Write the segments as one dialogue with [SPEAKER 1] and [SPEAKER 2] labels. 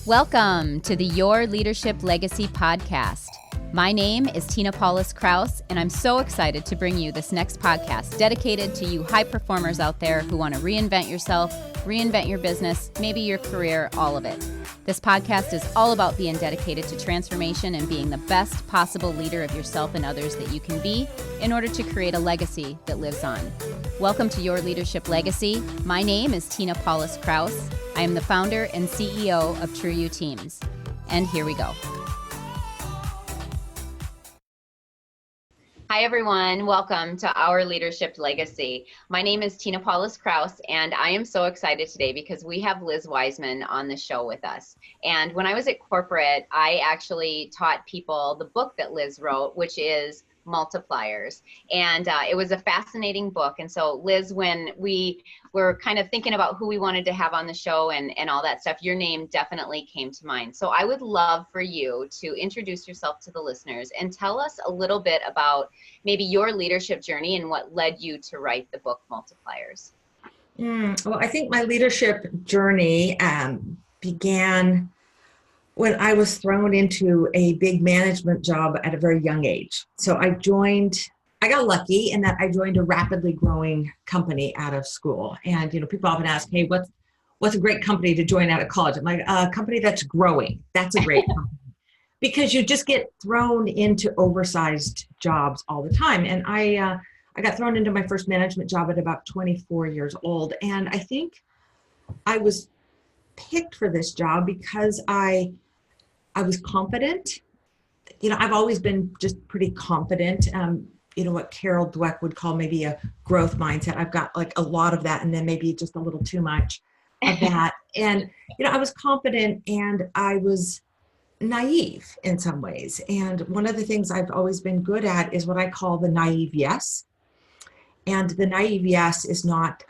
[SPEAKER 1] Welcome to the Your Leadership Legacy podcast. My name is Tina Paulus Kraus, and I'm so excited to bring you this next podcast dedicated to you high performers out there who want to reinvent yourself, reinvent your business, maybe your career, all of it. This podcast is all about being dedicated to transformation and being the best possible leader of yourself and others that you can be in order to create a legacy that lives on. Welcome to Your Leadership Legacy. My name is Tina Paulus Kraus. I am the founder and CEO of True You Teams. And here we go. Hi, everyone. Welcome to Our Leadership Legacy. My name is Tina Paulus Kraus, and I am so excited today because we have Liz Wiseman on the show with us. And when I was at corporate, I actually taught people the book that Liz wrote, which is Multipliers. And it was a fascinating book. And so, Liz, when we were kind of thinking about who we wanted to have on the show and all that stuff, your name definitely came to mind. So I would love for you to introduce yourself to the listeners and tell us a little bit about maybe your leadership journey and what led you to write the book Multipliers.
[SPEAKER 2] Well, I think my leadership journey began when I was thrown into a big management job at a very young age. So I got lucky in that I joined a rapidly growing company out of school. And, people often ask, hey, what's a great company to join out of college? I'm like, a company that's growing. That's a great company. Because you just get thrown into oversized jobs all the time. And I got thrown into my first management job at about 24 years old. And I think I was picked for this job because I was confident. I've always been just pretty confident. What Carol Dweck would call maybe a growth mindset. I've got like a lot of that, and then maybe just a little too much of that. And, I was confident and I was naive in some ways. And one of the things I've always been good at is what I call the naive yes. And the naive yes is not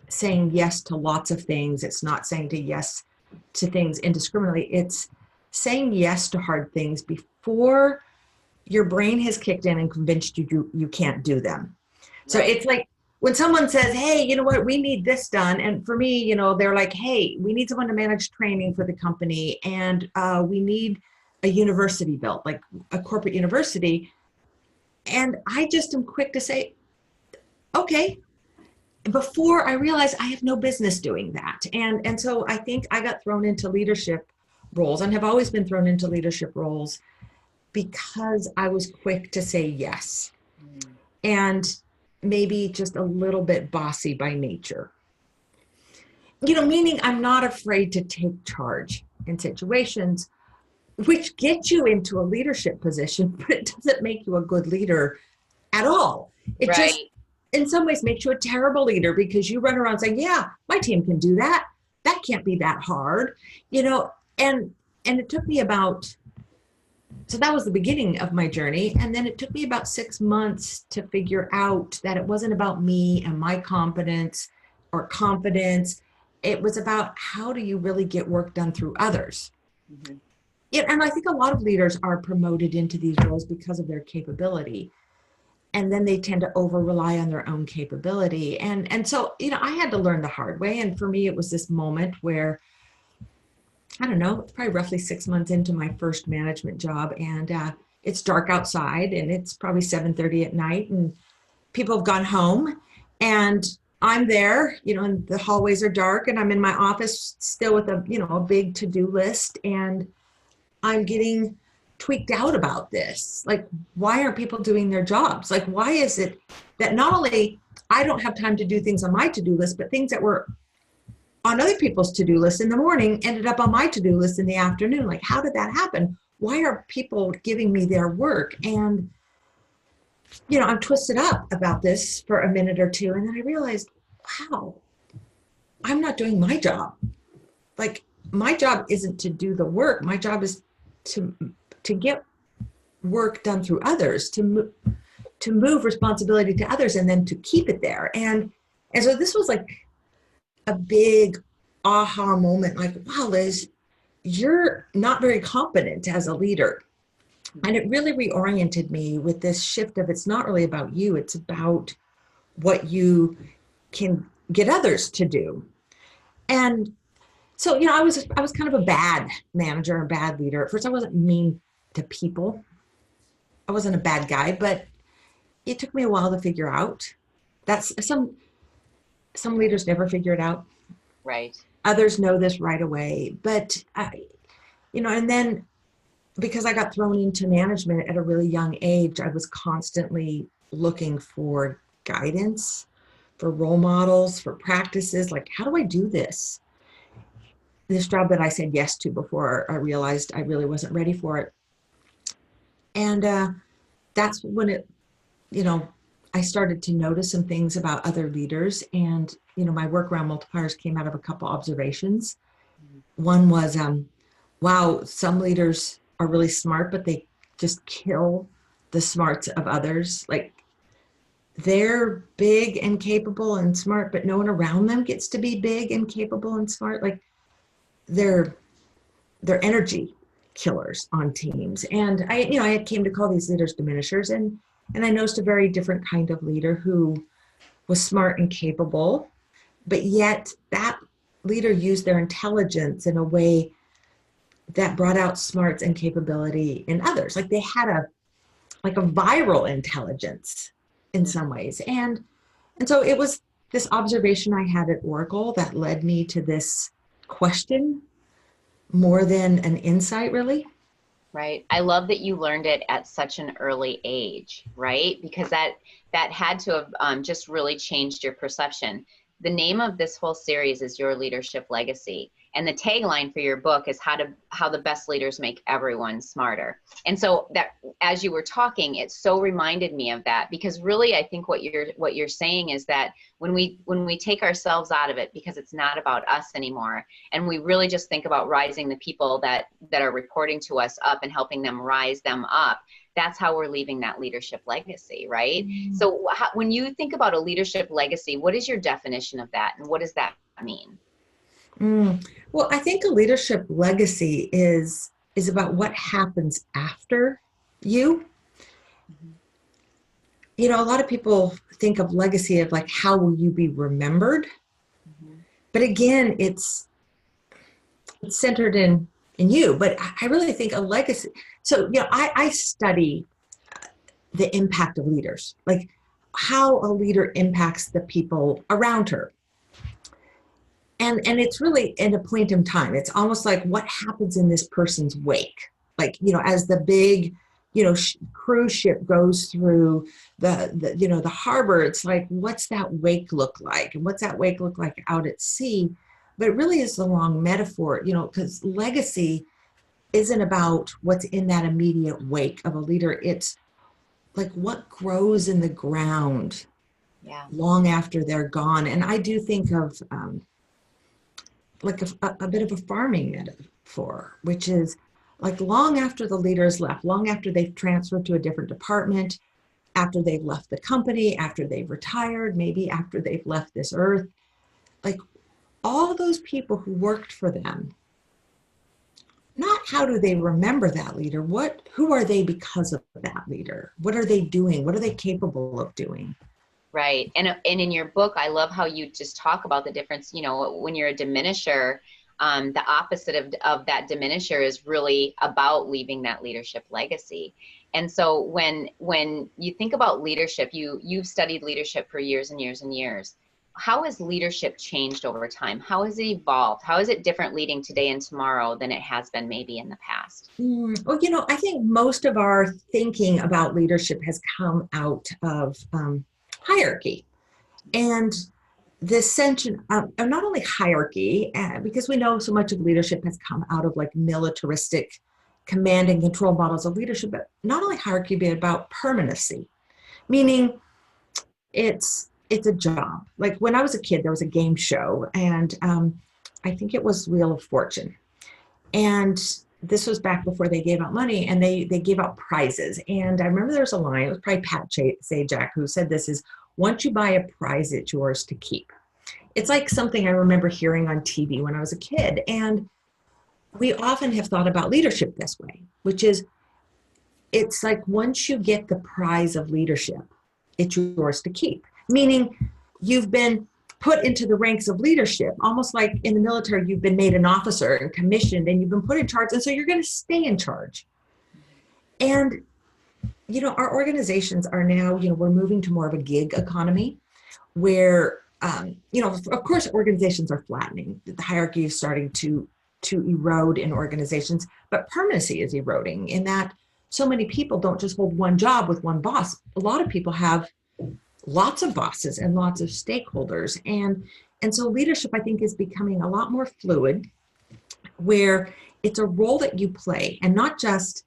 [SPEAKER 2] saying yes to lots of things. It's not saying yes to things indiscriminately. It's saying yes to hard things before your brain has kicked in and convinced you can't do them. So it's like when someone says, hey, you know what, we need this done. And for me, they're like, hey, we need someone to manage training for the company. And we need a university built, like a corporate university. And I just am quick to say, okay, before I realize I have no business doing that. And so I think I got thrown into leadership roles and have always been thrown into leadership roles because I was quick to say yes. And maybe just a little bit bossy by nature. Meaning I'm not afraid to take charge in situations which get you into a leadership position, but it doesn't make you a good leader at all. It just, in some ways, makes you a terrible leader because you run around saying, yeah, my team can do that. That can't be that hard, and it took me so that was the beginning of my journey. And then it took me about 6 months to figure out that it wasn't about me and my competence or confidence. It was about how do you really get work done through others? Mm-hmm. Yeah, and I think a lot of leaders are promoted into these roles because of their capability. And then they tend to over rely on their own capability. And so, I had to learn the hard way. And for me, it was this moment where, I don't know, it's probably roughly 6 months into my first management job. And it's dark outside and it's probably 7:30 at night and people have gone home and I'm there, and the hallways are dark and I'm in my office still with a big to-do list. And I'm getting tweaked out about this. Like, why aren't people doing their jobs? Like, why is it that not only I don't have time to do things on my to-do list, but things that were on other people's to-do list in the morning ended up on my to-do list in the afternoon? Like, how did that happen? Why are people giving me their work? And, I'm twisted up about this for a minute or two. And then I realized, wow, I'm not doing my job. Like, my job isn't to do the work. My job is to get work done through others, to move responsibility to others and then to keep it there. And so this was like a big aha moment, like, wow, Liz, you're not very competent as a leader. And it really reoriented me with this shift of it's not really about you, it's about what you can get others to do. And So, I was kind of a bad manager and bad leader. At first, I wasn't mean to people. I wasn't a bad guy, but it took me a while to figure out. That's some leaders never figure it out.
[SPEAKER 1] Right.
[SPEAKER 2] Others know this right away. But and then because I got thrown into management at a really young age, I was constantly looking for guidance, for role models, for practices. Like, how do I do this? This job that I said yes to before I realized I really wasn't ready for it. And that's when I started to notice some things about other leaders. And, my work around multipliers came out of a couple observations. One was, wow, some leaders are really smart, but they just kill the smarts of others. Like, they're big and capable and smart, but no one around them gets to be big and capable and smart. Like, they're energy killers on teams. And I came to call these leaders diminishers, and I noticed a very different kind of leader who was smart and capable, but yet that leader used their intelligence in a way that brought out smarts and capability in others. Like, they had a viral intelligence in some ways. And so it was this observation I had at Oracle that led me to this question more than an insight, really.
[SPEAKER 1] Right. I love that you learned it at such an early age, right? Because that had to have just really changed your perception. The name of this whole series is Your Leadership Legacy. And the tagline for your book is how the best leaders make everyone smarter. And so that, as you were talking, it so reminded me of that, because really I think what you're saying is that when we take ourselves out of it, because it's not about us anymore, and we really just think about rising the people that are reporting to us up and helping them rise them up, that's how we're leaving that leadership legacy, right? Mm-hmm. So when you think about a leadership legacy, what is your definition of that, and what does that mean?
[SPEAKER 2] Well, I think a leadership legacy is about what happens after you. Mm-hmm. A lot of people think of legacy of like, how will you be remembered? Mm-hmm. But again, it's centered in you. But I really think a legacy. So, I study the impact of leaders, like how a leader impacts the people around her. And it's really in a point in time. It's almost like what happens in this person's wake. Like, as the big, cruise ship goes through the harbor, it's like, what's that wake look like? And what's that wake look like out at sea? But it really is the long metaphor, because legacy isn't about what's in that immediate wake of a leader. It's like what grows in the ground long after they're gone. And I do think of like a bit of a farming metaphor, which is like long after the leaders left, long after they've transferred to a different department, after they've left the company, after they've retired, maybe after they've left this earth, like all those people who worked for them, not how do they remember that leader, who are they because of that leader? What are they doing? What are they capable of doing?
[SPEAKER 1] Right. And in your book, I love how you just talk about the difference, when you're a diminisher, the opposite of that diminisher is really about leaving that leadership legacy. And so when you think about leadership, you've studied leadership for years and years and years. How has leadership changed over time? How has it evolved? How is it different leading today and tomorrow than it has been maybe in the past?
[SPEAKER 2] Well, I think most of our thinking about leadership has come out of hierarchy, and this sense of not only hierarchy, because we know so much of leadership has come out of like militaristic command and control models of leadership, but not only hierarchy, but about permanency, meaning it's a job. Like when I was a kid, there was a game show, and I think it was Wheel of Fortune, and this was back before they gave out money, and they gave out prizes. And I remember there was a line, it was probably Pat Sajak who said this is, once you buy a prize, it's yours to keep. It's like something I remember hearing on TV when I was a kid. And we often have thought about leadership this way, which is, it's like once you get the prize of leadership, it's yours to keep. Meaning you've been put into the ranks of leadership, almost like in the military, you've been made an officer and commissioned and you've been put in charge. And so you're going to stay in charge. And, our organizations are now, we're moving to more of a gig economy where, of course, organizations are flattening. The hierarchy is starting to erode in organizations, but permanency is eroding in that so many people don't just hold one job with one boss. A lot of people have lots of bosses and lots of stakeholders. And so leadership, I think, is becoming a lot more fluid, where it's a role that you play and not just,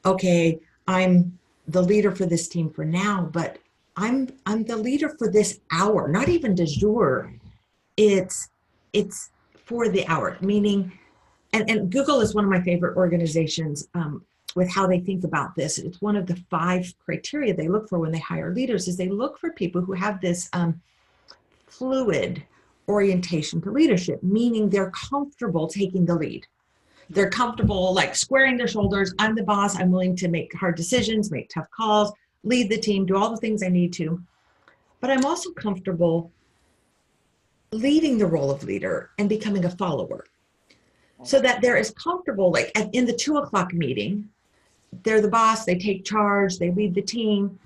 [SPEAKER 2] okay, I'm the leader for this team for now, but I'm the leader for this hour, not even de jour. It's for the hour, meaning, and Google is one of my favorite organizations with how they think about this. It's one of the 5 criteria they look for when they hire leaders, is they look for people who have this fluid orientation to leadership, meaning they're comfortable taking the lead. They're comfortable like squaring their shoulders. I'm the boss. I'm willing to make hard decisions, make tough calls, lead the team, do all the things I need to. But I'm also comfortable leading the role of leader and becoming a follower, so that they're as comfortable, like in the 2:00 meeting, they're the boss, they take charge, they lead the team,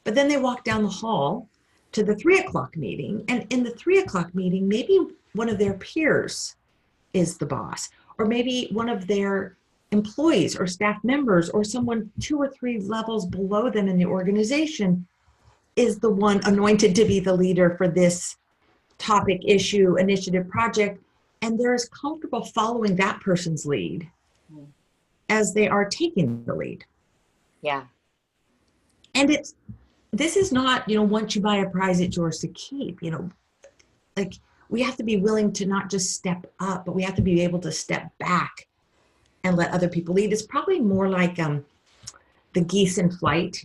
[SPEAKER 2] but then they walk down the hall to the 3:00 meeting. And in the 3:00 meeting, maybe one of their peers is the boss, or maybe one of their employees or staff members or someone 2 or 3 levels below them in the organization is the one anointed to be the leader for this topic, issue, initiative, project. And they're as comfortable following that person's lead as they are taking the lead.
[SPEAKER 1] Yeah.
[SPEAKER 2] And this is not, once you buy a prize, it's yours to keep, like we have to be willing to not just step up, but we have to be able to step back and let other people lead. It's probably more like the geese in flight,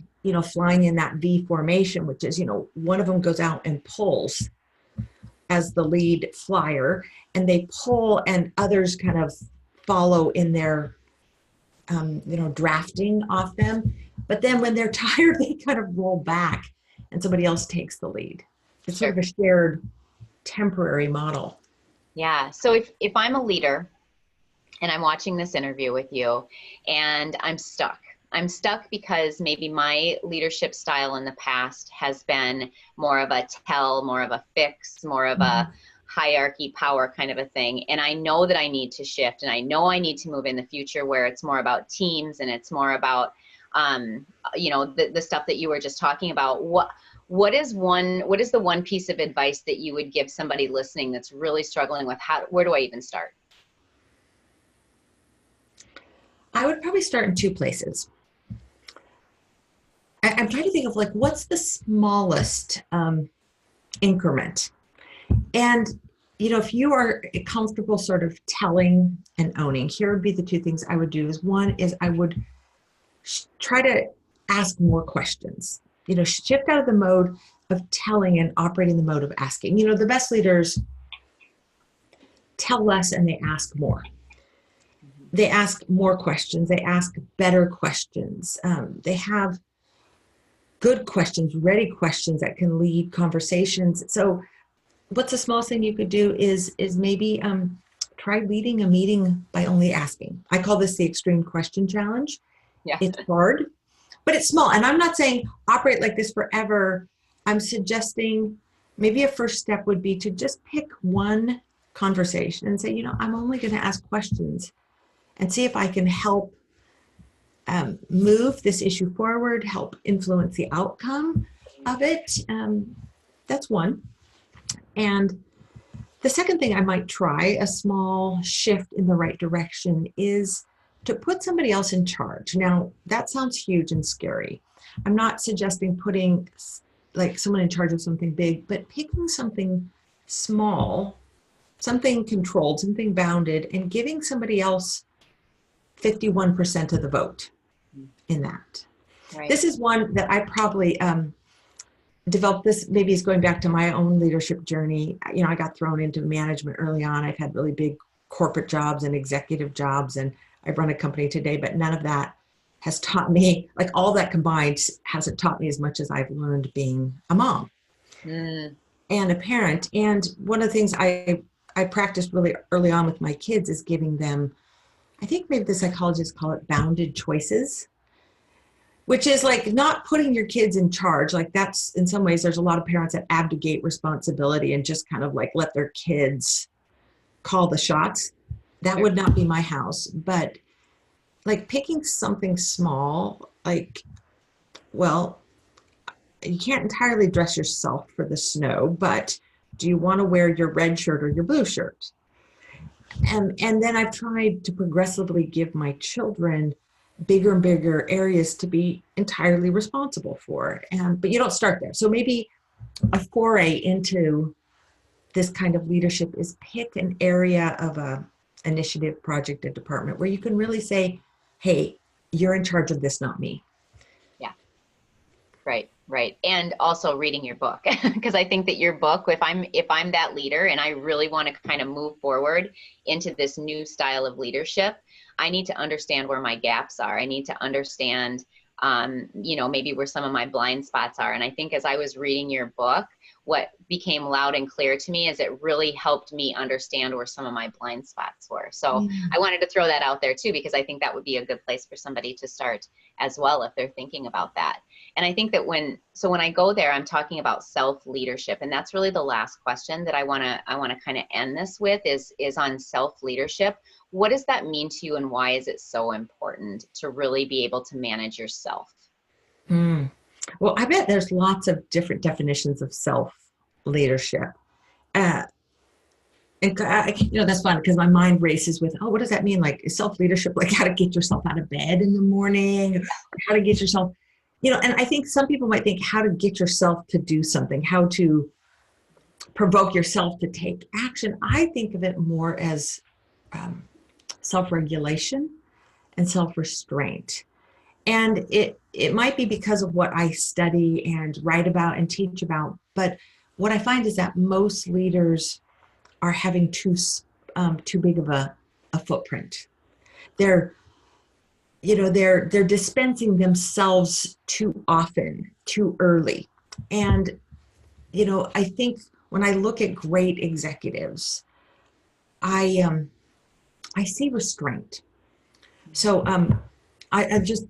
[SPEAKER 2] flying in that V formation, which is, one of them goes out and pulls as the lead flyer, and they pull and others kind of follow in their, drafting off them. But then when they're tired, they kind of roll back and somebody else takes the lead. It's sort of a shared temporary model.
[SPEAKER 1] Yeah. So if I'm a leader and I'm watching this interview with you and I'm stuck because maybe my leadership style in the past has been more of a tell, more of a fix, more of a hierarchy power kind of a thing. And I know that I need to shift, and I know I need to move in the future where it's more about teams and it's more about, the stuff that you were just talking about. What is the one piece of advice that you would give somebody listening that's really struggling with where do I even start?
[SPEAKER 2] I would probably start in 2 places. I'm trying to think of what's the smallest increment. And, if you are comfortable sort of telling and owning, here would be the 2 things I would do. One is I would try to ask more questions, shift out of the mode of telling and operating the mode of asking. The best leaders tell less and they ask more. They ask more questions. They ask better questions. They have good questions, ready questions that can lead conversations. So what's the smallest thing you could do is maybe try leading a meeting by only asking. I call this the extreme question challenge.
[SPEAKER 1] Yeah.
[SPEAKER 2] It's hard, but it's small. And I'm not saying operate like this forever. I'm suggesting maybe a first step would be to just pick one conversation and say, I'm only going to ask questions and see if I can help move this issue forward, help influence the outcome of it. That's one. And the second thing I might try, a small shift in the right direction, is to put somebody else in charge. Now, that sounds huge and scary. I'm not suggesting putting someone in charge of something big, but picking something small, something controlled, something bounded, and giving somebody else 51% of the vote in that. Right. This is one that I probably developed. This maybe is going back to my own leadership journey. I got thrown into management early on. I've had really big corporate jobs and executive jobs, and I run a company today, but none of that has taught me, all that combined hasn't taught me as much as I've learned being a mom. and a parent. And one of the things I practiced really early on with my kids is giving them, I think maybe the psychologists call it bounded choices, which is like not putting your kids in charge. Like that's, in some ways, there's a lot of parents that abdicate responsibility and just kind of like let their kids call the shots. That would not be my house. But like picking something small, like, well, you can't entirely dress yourself for the snow, but do you want to wear your red shirt or your blue shirt? And then I've tried to progressively give my children bigger and bigger areas to be entirely responsible for. But you don't start there. So maybe a foray into this kind of leadership is pick an area of a initiative, project, a department where you can really say, hey, you're in charge of this, not me.
[SPEAKER 1] Yeah. Right. And also reading your book, because I think that your book, if I'm that leader and I really want to kind of move forward into this new style of leadership, I need to understand where my gaps are. I need to understand, maybe where some of my blind spots are. And I think as I was reading your book, what became loud and clear to me is it really helped me understand where some of my blind spots were. So I wanted to throw that out there too, because I think that would be a good place for somebody to start as well if they're thinking about that. And I think that when I go there, I'm talking about self-leadership. And that's really the last question that I want to kind of end this with is on self-leadership. What does that mean to you and why is it so important to really be able to manage yourself?
[SPEAKER 2] Well, I bet there's lots of different definitions of self-leadership. And that's fun because my mind races with, what does that mean? Like, is self-leadership like how to get yourself out of bed in the morning, or how to get yourself, and I think some people might think how to get yourself to do something, how to provoke yourself to take action. I think of it more as self-regulation and self-restraint. And it might be because of what I study and write about and teach about. But what I find is that most leaders are having too big of a footprint. They're dispensing themselves too often, too early. And, I think when I look at great executives, I see restraint. So,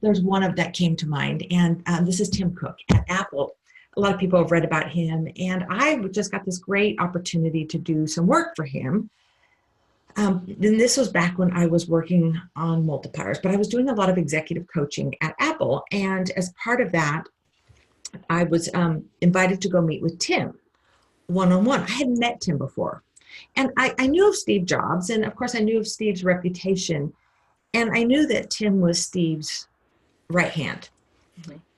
[SPEAKER 2] there's one of that came to mind, and this is Tim Cook at Apple. A lot of people have read about him, and I just got this great opportunity to do some work for him. And this was back when I was working on Multipliers, but I was doing a lot of executive coaching at Apple, and as part of that, I was invited to go meet with Tim one-on-one. I hadn't met Tim before, and I knew of Steve Jobs, and of course I knew of Steve's reputation. And I knew that Tim was Steve's right hand,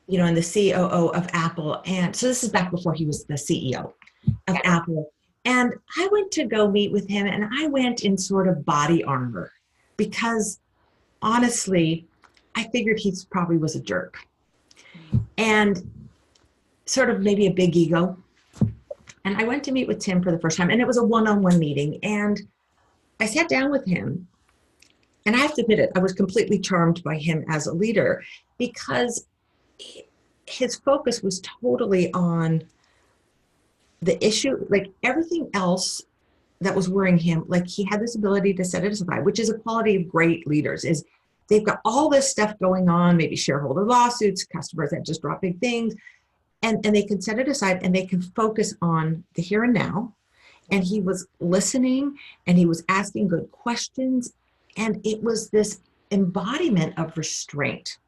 [SPEAKER 2] and the COO of Apple. And so this is back before he was the CEO of Apple. And I went to go meet with him, and I went in sort of body armor because honestly, I figured he probably was a jerk and sort of maybe a big ego. And I went to meet with Tim for the first time, and it was a one-on-one meeting. And I sat down with him. And I have to admit it, I was completely charmed by him as a leader because his focus was totally on the issue, like everything else that was worrying him. Like he had this ability to set it aside, which is a quality of great leaders, is they've got all this stuff going on, maybe shareholder lawsuits, customers that just drop big things, and they can set it aside and they can focus on the here and now. And he was listening and he was asking good questions. And it was this embodiment of restraint.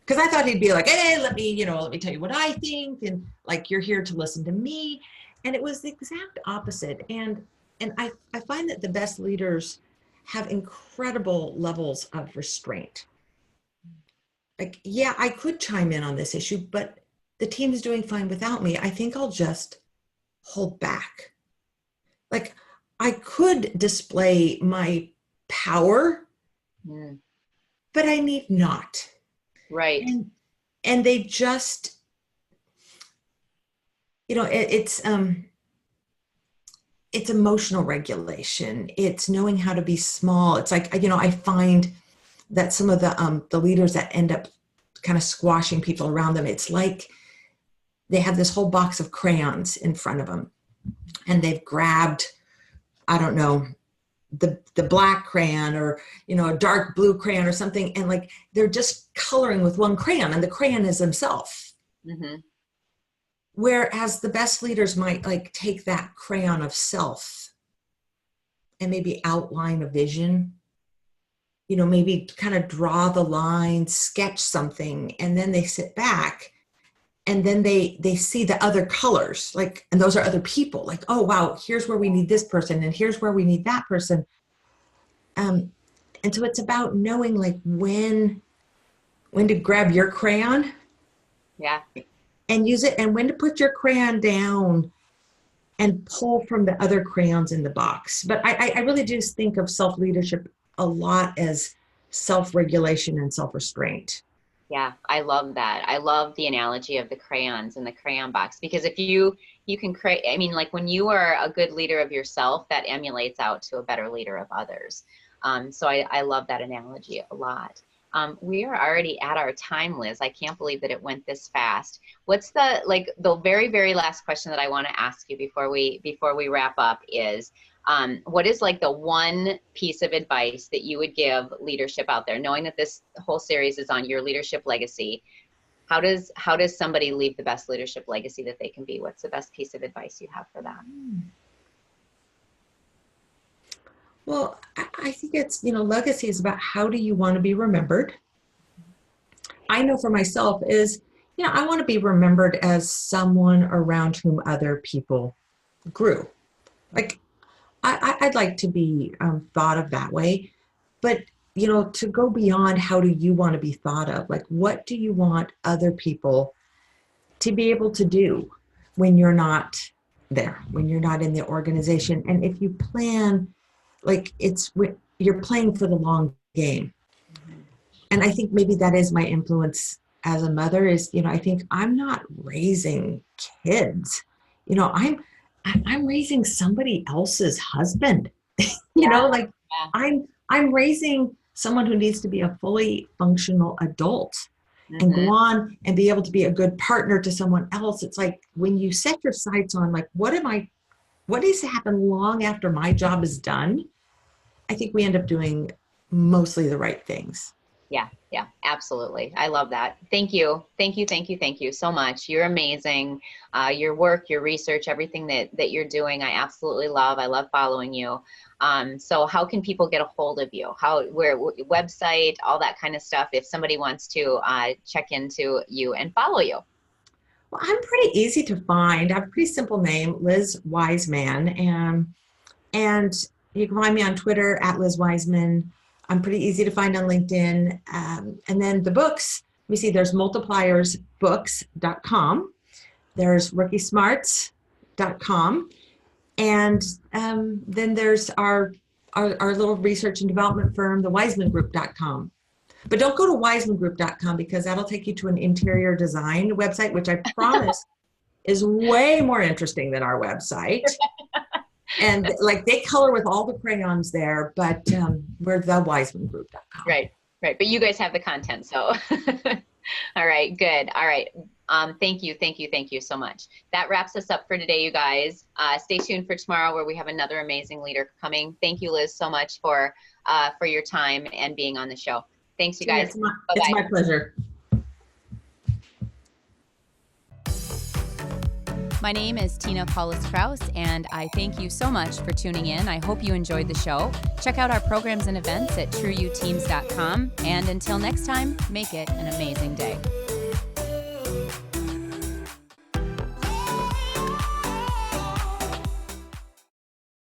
[SPEAKER 2] Because I thought he'd be like, hey, let me tell you what I think. And like, you're here to listen to me. And it was the exact opposite. And I find that the best leaders have incredible levels of restraint. Like, yeah, I could chime in on this issue, but the team is doing fine without me. I think I'll just hold back. Like, I could display my power, but I need not.
[SPEAKER 1] Right.
[SPEAKER 2] And they just, it's emotional regulation. It's knowing how to be small. It's like, I find that some of the leaders that end up kind of squashing people around them, it's like they have this whole box of crayons in front of them. and they've grabbed, I don't know, the black crayon or, a dark blue crayon or something. And like, they're just coloring with one crayon, and the crayon is themselves.
[SPEAKER 1] Mm-hmm.
[SPEAKER 2] Whereas the best leaders might like take that crayon of self and maybe outline a vision, maybe kind of draw the line, sketch something, and then they sit back and then they see the other colors, like, and those are other people, like, oh, wow, here's where we need this person and here's where we need that person. And so it's about knowing like when to grab your crayon.
[SPEAKER 1] Yeah.
[SPEAKER 2] And use it, and when to put your crayon down and pull from the other crayons in the box. But I really do think of self-leadership a lot as self-regulation and self-restraint.
[SPEAKER 1] Yeah, I love that. I love the analogy of the crayons in the crayon box, because if you can create, I mean, like when you are a good leader of yourself, that emulates out to a better leader of others. So I love that analogy a lot. We are already at our time, Liz. I can't believe that it went this fast. What's the very, very last question that I want to ask you before we wrap up is, what is like the one piece of advice that you would give leadership out there, knowing that this whole series is on your leadership legacy? How does somebody leave the best leadership legacy that they can be? What's the best piece of advice you have for that?
[SPEAKER 2] Well, I think it's, legacy is about how do you want to be remembered? I know for myself is, I want to be remembered as someone around whom other people grew. Like, I'd like to be thought of that way. But, to go beyond, how do you want to be thought of? Like, what do you want other people to be able to do when you're not there, when you're not in the organization? And if you plan, like you're playing for the long game. And I think maybe that is my influence as a mother is, I think I'm not raising kids, I'm raising somebody else's husband, I'm raising someone who needs to be a fully functional adult and go on and be able to be a good partner to someone else. It's like when you set your sights on like, what needs to happen long after my job is done? I think we end up doing mostly the right things.
[SPEAKER 1] Yeah, absolutely. I love that. Thank you so much. You're amazing. Your work, your research, everything that you're doing, I absolutely love. I love following you. So how can people get a hold of you? Where website, all that kind of stuff, if somebody wants to check into you and follow you?
[SPEAKER 2] Well, I'm pretty easy to find. I have a pretty simple name, Liz Wiseman. And you can find me on Twitter at Liz Wiseman. I'm pretty easy to find on LinkedIn. And then the books, we see there's multipliersbooks.com. There's rookiesmarts.com. And then there's our little research and development firm, the wisemangroup.com. But don't go to wisemangroup.com because that'll take you to an interior design website, which I promise is way more interesting than our website. And like they color with all the crayons there, but we're thewisemangroup.com.
[SPEAKER 1] Right. But you guys have the content. So, all right, good. All right. Thank you so much. That wraps us up for today, you guys. Stay tuned for tomorrow where we have another amazing leader coming. Thank you, Liz, so much for your time and being on the show. Thanks, you guys.
[SPEAKER 2] It's my pleasure.
[SPEAKER 3] My name is Tina Paulus-Krauss, and I thank you so much for tuning in. I hope you enjoyed the show. Check out our programs and events at trueyouteams.com. And until next time, make it an amazing day.